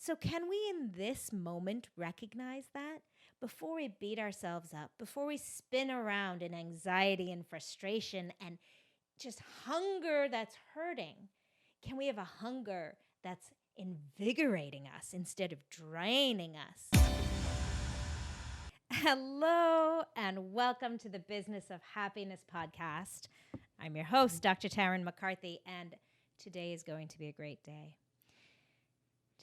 So can we in this moment recognize that before we beat ourselves up, before we spin around in anxiety and frustration and just hunger that's hurting? Can we have a hunger that's invigorating us instead of draining us? Hello and welcome to the Business of Happiness podcast. I'm your host, Dr. Tarryn MacCarthy, and today is going to be a great day.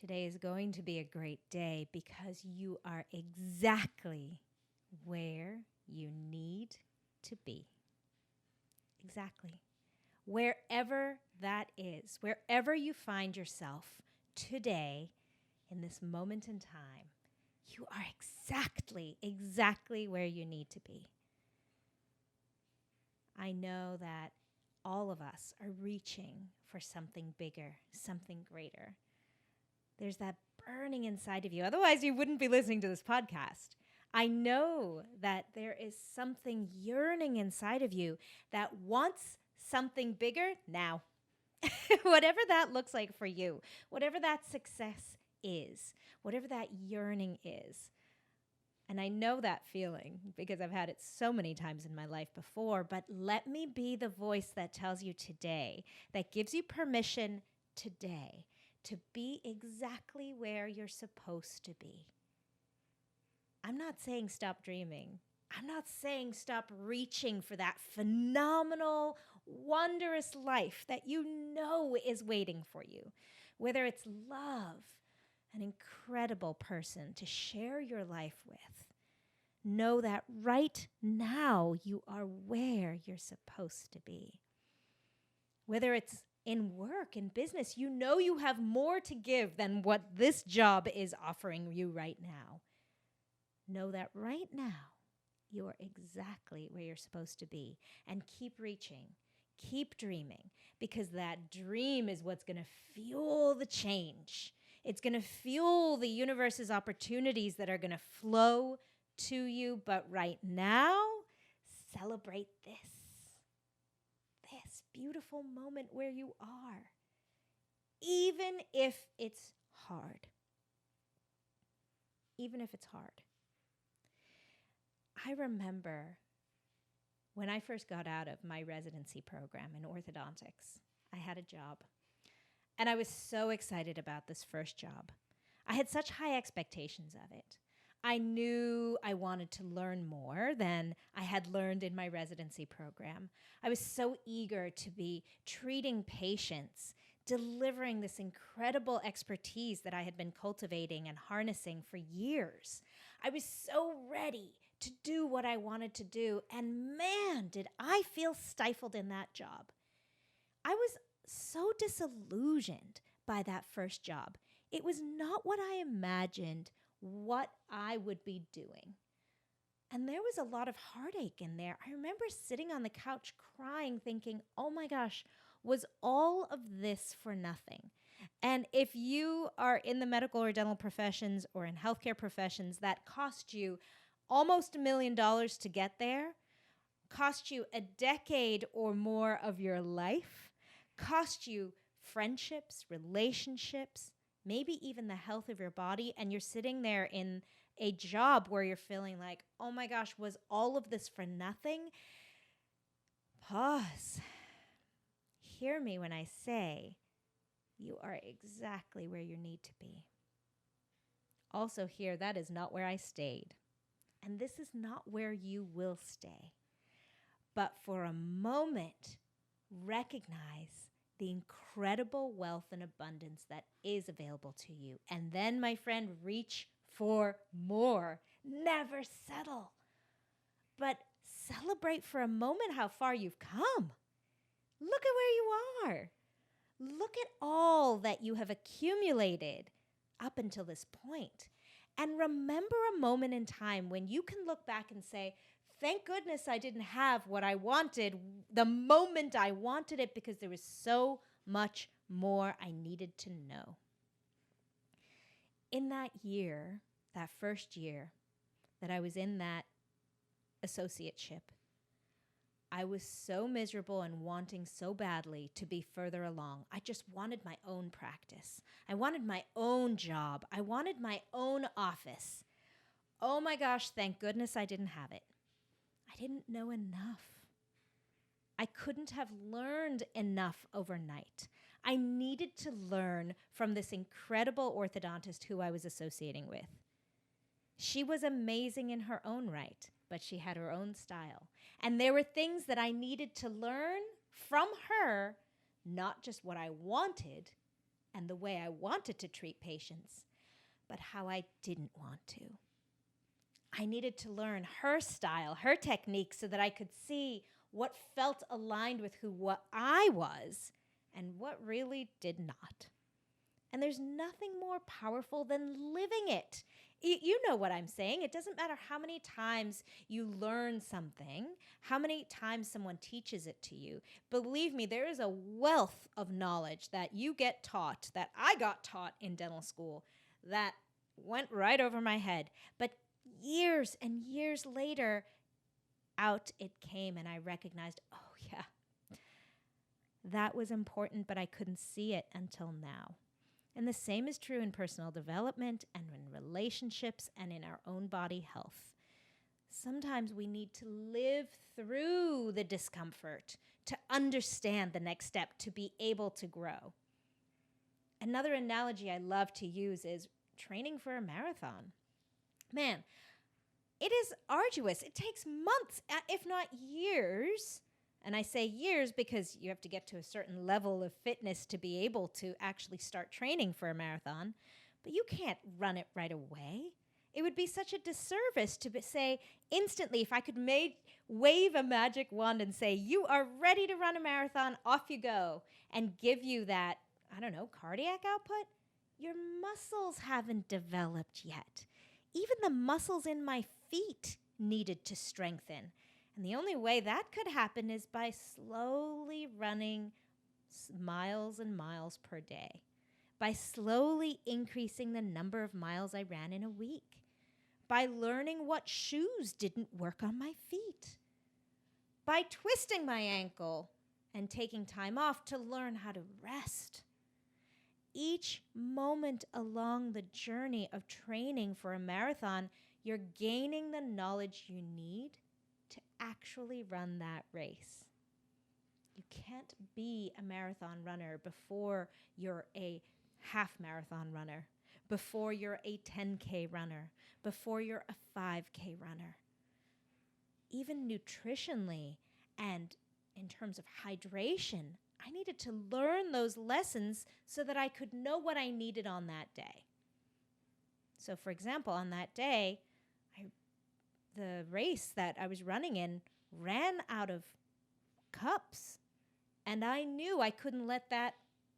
Today is going to be a great day because you are exactly where you need to be. Exactly. Wherever that is, wherever you find yourself today in this moment in time, you are exactly where you need to be. I know that all of us are reaching for something bigger, something greater. There's that burning inside of you. Otherwise, you wouldn't be listening to this podcast. I know that there is something yearning inside of you that wants something bigger now. Whatever that looks like for you, whatever that success is, whatever that yearning is. And I know that feeling because I've had it so many times in my life before, but let me be the voice that tells you today, that gives you permission today to be exactly where you're supposed to be. I'm not saying stop dreaming. I'm not saying stop reaching for that phenomenal, wondrous life that you know is waiting for you. Whether it's love, an incredible person to share your life with. Know that right now you are where you're supposed to be. Whether it's in work, in business, you know you have more to give than what this job is offering you right now. Know that right now you are exactly where you're supposed to be. And keep reaching, keep dreaming, because that dream is what's going to fuel the change. It's going to fuel the universe's opportunities that are going to flow to you. But right now, celebrate this beautiful moment where you are, even if it's hard. Even if it's hard. I remember when I first got out of my residency program in orthodontics, I had a job. And I was so excited about this first job. I had such high expectations of it. I knew I wanted to learn more than I had learned in my residency program. I was so eager to be treating patients, delivering this incredible expertise that I had been cultivating and harnessing for years. I was so ready to do what I wanted to do. And man, did I feel stifled in that job. I was so disillusioned by that first job. It was not what I imagined what I would be doing. And there was a lot of heartache in there. I remember sitting on the couch crying, thinking, oh my gosh, was all of this for nothing? And if you are in the medical or dental professions or in healthcare professions, that cost you almost $1 million to get there, cost you a decade or more of your life, cost you friendships, relationships, maybe even the health of your body, and you're sitting there in a job where you're feeling like, oh my gosh, was all of this for nothing? Pause. Hear me when I say you are exactly where you need to be. Also hear that is not where I stayed. And this is not where you will stay. But for a moment, recognize the incredible wealth and abundance that is available to you. And then, my friend, reach for more. Never settle. But celebrate for a moment how far you've come. Look at where you are. Look at all that you have accumulated up until this point. And remember a moment in time when you can look back and say, thank goodness I didn't have what I wanted the moment I wanted it, because there was so much more I needed to know. In that year, that first year that I was in that associateship, I was so miserable and wanting so badly to be further along. I just wanted my own practice. I wanted my own job. I wanted my own office. Oh my gosh, thank goodness I didn't have it. I didn't know enough. I couldn't have learned enough overnight. I needed to learn from this incredible orthodontist who I was associating with. She was amazing in her own right, but she had her own style. And there were things that I needed to learn from her, not just what I wanted and the way I wanted to treat patients, but how I didn't want to. I needed to learn her style, her technique, so that I could see what felt aligned with what I was and what really did not. And there's nothing more powerful than living it. You know what I'm saying. It doesn't matter how many times you learn something, how many times someone teaches it to you. Believe me, there is a wealth of knowledge that you get taught, that I got taught in dental school, that went right over my head. But years and years later, out it came, and I recognized, oh yeah, that was important, but I couldn't see it until now. And the same is true in personal development and in relationships and in our own body health. Sometimes we need to live through the discomfort to understand the next step, to be able to grow. Another analogy I love to use is training for a marathon. Man, it is arduous. It takes months, if not years. And I say years because you have to get to a certain level of fitness to be able to actually start training for a marathon. But you can't run it right away. It would be such a disservice to say instantly, if I could wave a magic wand and say, you are ready to run a marathon, off you go, and give you that, cardiac output. Your muscles haven't developed yet. Even the muscles in my feet needed to strengthen. And the only way that could happen is by slowly running miles and miles per day, by slowly increasing the number of miles I ran in a week, by learning what shoes didn't work on my feet, by twisting my ankle and taking time off to learn how to rest. Each moment along the journey of training for a marathon, you're gaining the knowledge you need to actually run that race. You can't be a marathon runner before you're a half marathon runner, before you're a 10K runner, before you're a 5K runner. Even nutritionally and in terms of hydration, I needed to learn those lessons so that I could know what I needed on that day. So for example, on that day, the race that I was running in ran out of cups. And I knew I couldn't let that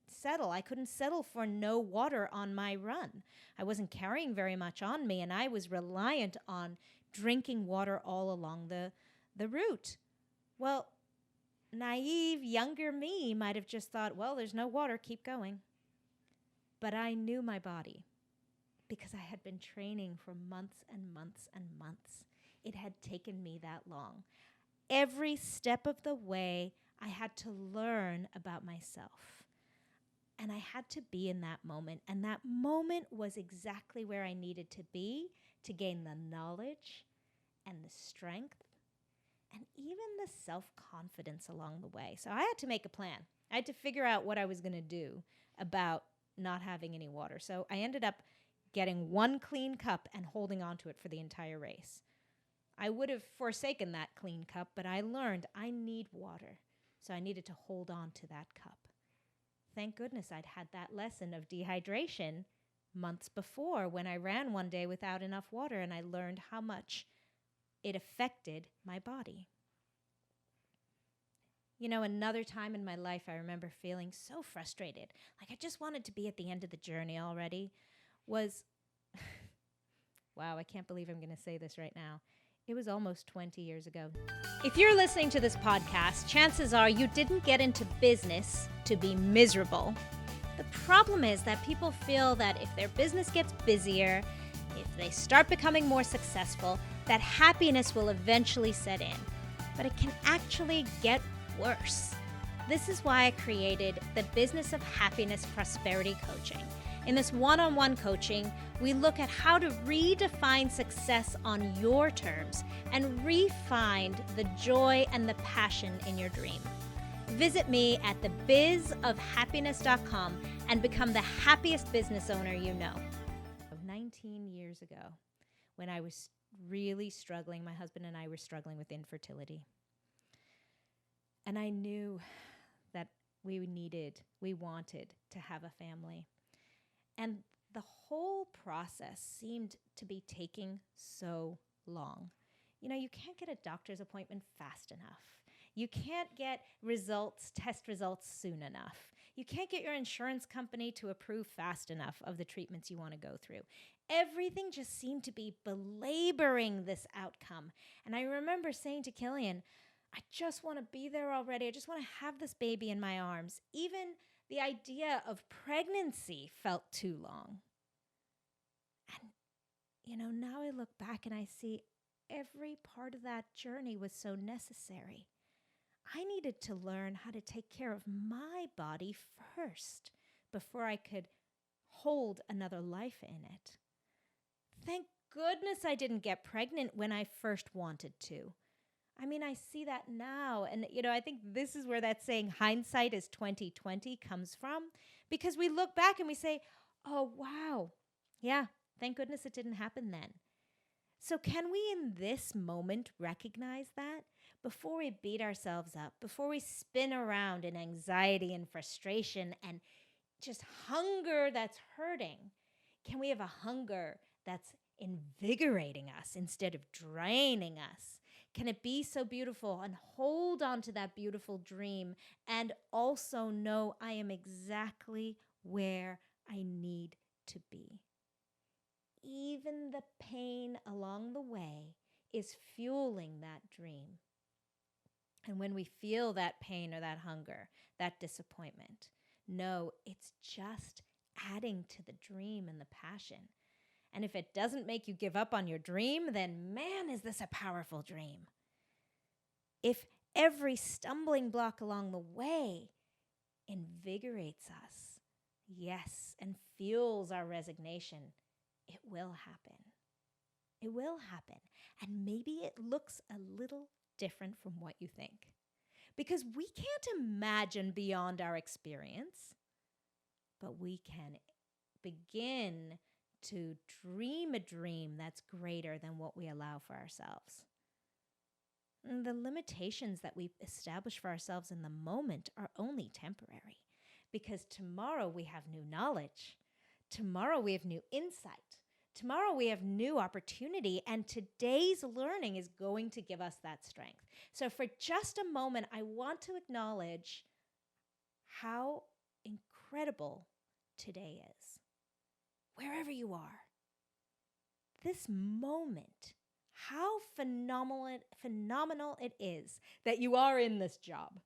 settle. I couldn't settle for no water on my run. I wasn't carrying very much on me, and I was reliant on drinking water all along the route. Well, naive, younger me might have just thought, well, there's no water, keep going. But I knew my body because I had been training for months and months and months. It had taken me that long. Every step of the way, I had to learn about myself. And I had to be in that moment. And that moment was exactly where I needed to be to gain the knowledge and the strength and even the self-confidence along the way. So I had to make a plan. I had to figure out what I was going to do about not having any water. So I ended up getting one clean cup and holding on to it for the entire race. I would have forsaken that clean cup, but I learned I need water. So I needed to hold on to that cup. Thank goodness I'd had that lesson of dehydration months before when I ran one day without enough water, and I learned how much it affected my body. Another time in my life I remember feeling so frustrated, like I just wanted to be at the end of the journey already, was, wow, I can't believe I'm going to say this right now. It was almost 20 years ago. If you're listening to this podcast, chances are you didn't get into business to be miserable. The problem is that people feel that if their business gets busier, if they start becoming more successful, that happiness will eventually set in. but it can actually get worse. This is why I created the Business of Happiness Prosperity Coaching. In this one-on-one coaching, we look at how to redefine success on your terms and re-find the joy and the passion in your dream. Visit me at thebizofhappiness.com and become the happiest business owner you know. 19 years ago, when I was really struggling, my husband and I were struggling with infertility. And I knew that we wanted to have a family. And the whole process seemed to be taking so long. You know, you can't get a doctor's appointment fast enough. You can't get test results soon enough. You can't get your insurance company to approve fast enough of the treatments you want to go through. Everything just seemed to be belaboring this outcome. And I remember saying to Killian, I just want to be there already. I just want to have this baby in my arms. Even the idea of pregnancy felt too long. And, you know, now I look back and I see every part of that journey was so necessary. I needed to learn how to take care of my body first before I could hold another life in it. Thank goodness I didn't get pregnant when I first wanted to. I mean, I see that now. And, you know, I think this is where that saying hindsight is 20/20 comes from, because we look back and we say, oh, wow. Yeah, thank goodness it didn't happen then. So can we in this moment recognize that before we beat ourselves up, before we spin around in anxiety and frustration and just hunger that's hurting? Can we have a hunger that's invigorating us instead of draining us? Can it be so beautiful and hold on to that beautiful dream and also know I am exactly where I need to be? Even the pain along the way is fueling that dream. And when we feel that pain or that hunger, that disappointment, no, it's just adding to the dream and the passion. And if it doesn't make you give up on your dream, then man, is this a powerful dream. If every stumbling block along the way invigorates us, yes, and fuels our resignation, it will happen. It will happen. And maybe it looks a little different from what you think. Because we can't imagine beyond our experience, but we can begin to dream a dream that's greater than what we allow for ourselves. And the limitations that we establish for ourselves in the moment are only temporary, because tomorrow we have new knowledge. Tomorrow we have new insight. Tomorrow we have new opportunity, and today's learning is going to give us that strength. So for just a moment, I want to acknowledge how incredible today is. Wherever you are, this moment, how phenomenal it is that you are in this job,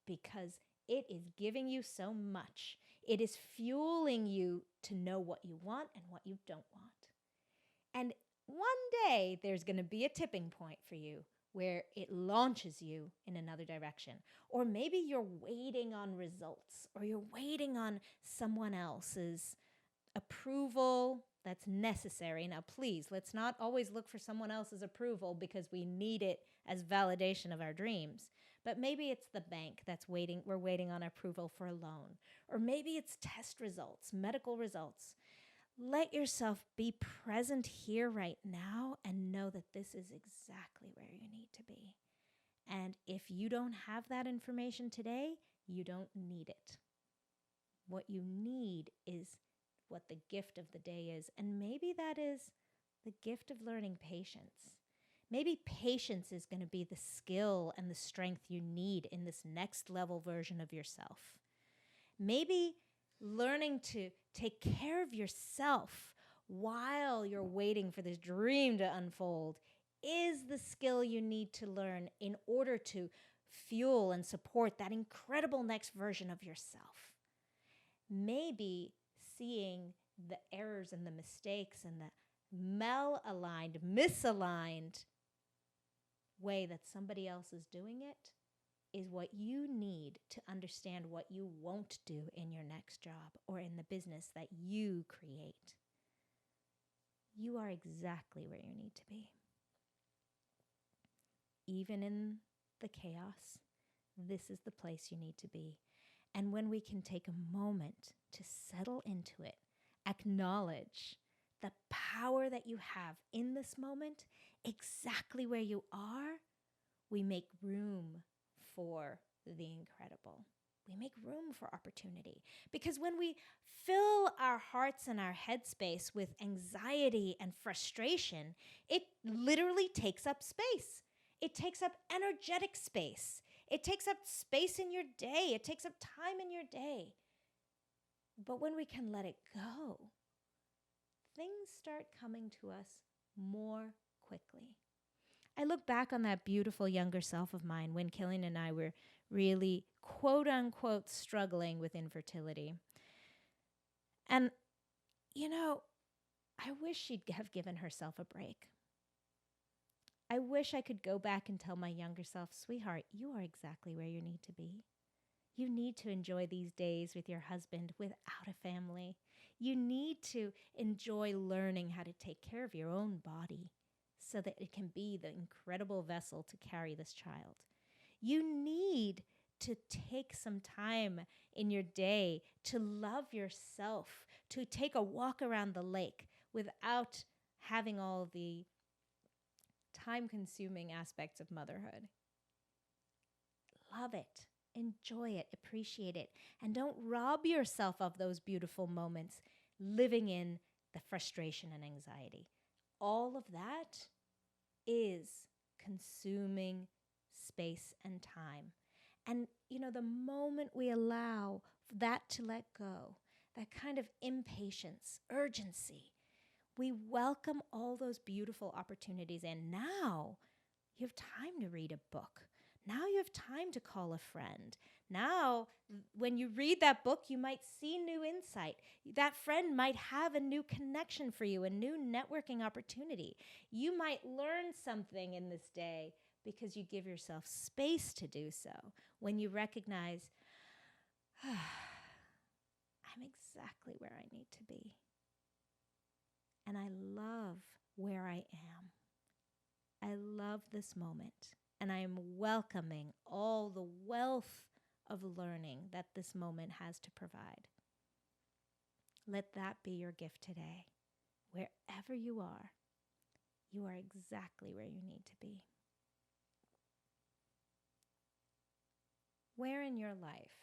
because it is giving you so much. It is fueling you to know what you want and what you don't want. And one day there's going to be a tipping point for you where it launches you in another direction. Or maybe you're waiting on results, or you're waiting on someone else's approval that's necessary. Now, please, let's not always look for someone else's approval because we need it as validation of our dreams. But maybe it's the bank that's waiting. We're waiting on approval for a loan. Or maybe it's test results, medical results. Let yourself be present here right now and know that this is exactly where you need to be. And if you don't have that information today, you don't need it. What you need is what the gift of the day is. And maybe that is the gift of learning patience. Maybe patience is going to be the skill and the strength you need in this next level version of yourself. Maybe learning to take care of yourself while you're waiting for this dream to unfold is the skill you need to learn in order to fuel and support that incredible next version of yourself. Maybe seeing the errors and the mistakes and the misaligned way that somebody else is doing it is what you need to understand what you won't do in your next job or in the business that you create. You are exactly where you need to be. Even in the chaos, this is the place you need to be. And when we can take a moment to settle into it, acknowledge the power that you have in this moment, exactly where you are, we make room for the incredible. We make room for opportunity. Because when we fill our hearts and our headspace with anxiety and frustration, it literally takes up space. It takes up energetic space. It takes up space in your day. It takes up time in your day. But when we can let it go, things start coming to us more quickly. I look back on that beautiful younger self of mine when Killian and I were really, quote unquote, struggling with infertility. And, I wish she'd have given herself a break. I wish I could go back and tell my younger self, sweetheart, you are exactly where you need to be. You need to enjoy these days with your husband without a family. You need to enjoy learning how to take care of your own body so that it can be the incredible vessel to carry this child. You need to take some time in your day to love yourself, to take a walk around the lake without having all the time-consuming aspects of motherhood. Love it. Enjoy it, appreciate it, and don't rob yourself of those beautiful moments living in the frustration and anxiety. All of that is consuming space and time. And, the moment we allow that to let go, that kind of impatience, urgency, we welcome all those beautiful opportunities. And now you have time to read a book. Now you have time to call a friend. Now, when you read that book, you might see new insight. That friend might have a new connection for you, a new networking opportunity. You might learn something in this day because you give yourself space to do so. When you recognize, I'm exactly where I need to be. And I love where I am. I love this moment. And I am welcoming all the wealth of learning that this moment has to provide. Let that be your gift today. Wherever you are exactly where you need to be. Where in your life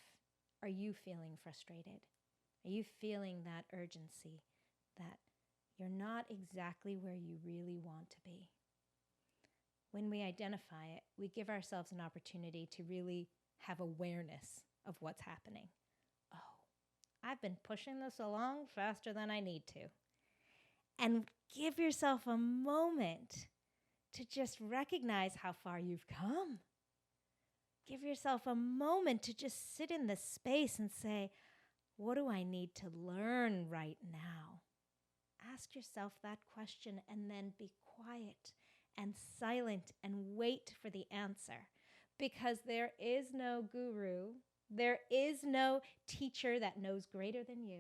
are you feeling frustrated? Are you feeling that urgency that you're not exactly where you really want to be? When we identify it, we give ourselves an opportunity to really have awareness of what's happening. Oh, I've been pushing this along faster than I need to. And give yourself a moment to just recognize how far you've come. Give yourself a moment to just sit in this space and say, what do I need to learn right now? Ask yourself that question and then be quiet and silent and wait for the answer, because there is no guru, there is no teacher that knows greater than you.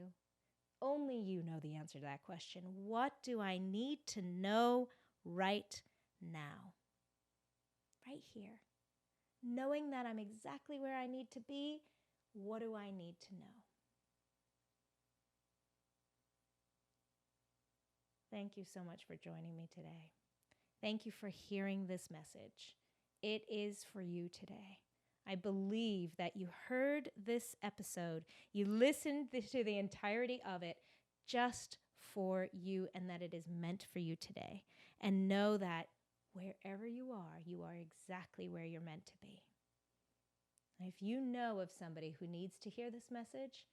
Only you know the answer to that question. What do I need to know right now? Right here. Knowing that I'm exactly where I need to be, what do I need to know? Thank you so much for joining me today. Thank you for hearing this message. It is for you today. I believe that you heard this episode, you listened to the entirety of it just for you, and that it is meant for you today. And know that wherever you are exactly where you're meant to be. If you know of somebody who needs to hear this message,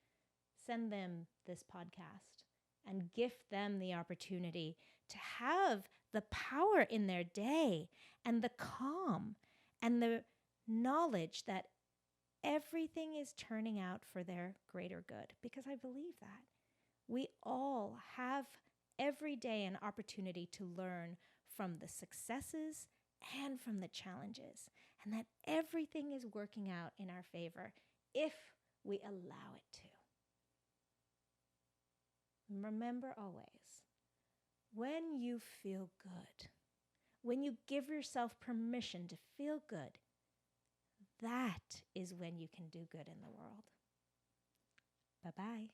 send them this podcast and gift them the opportunity to have the power in their day and the calm and the knowledge that everything is turning out for their greater good, because I believe that. We all have every day an opportunity to learn from the successes and from the challenges, and that everything is working out in our favor if we allow it to. And remember always, when you feel good, when you give yourself permission to feel good, that is when you can do good in the world. Bye-bye.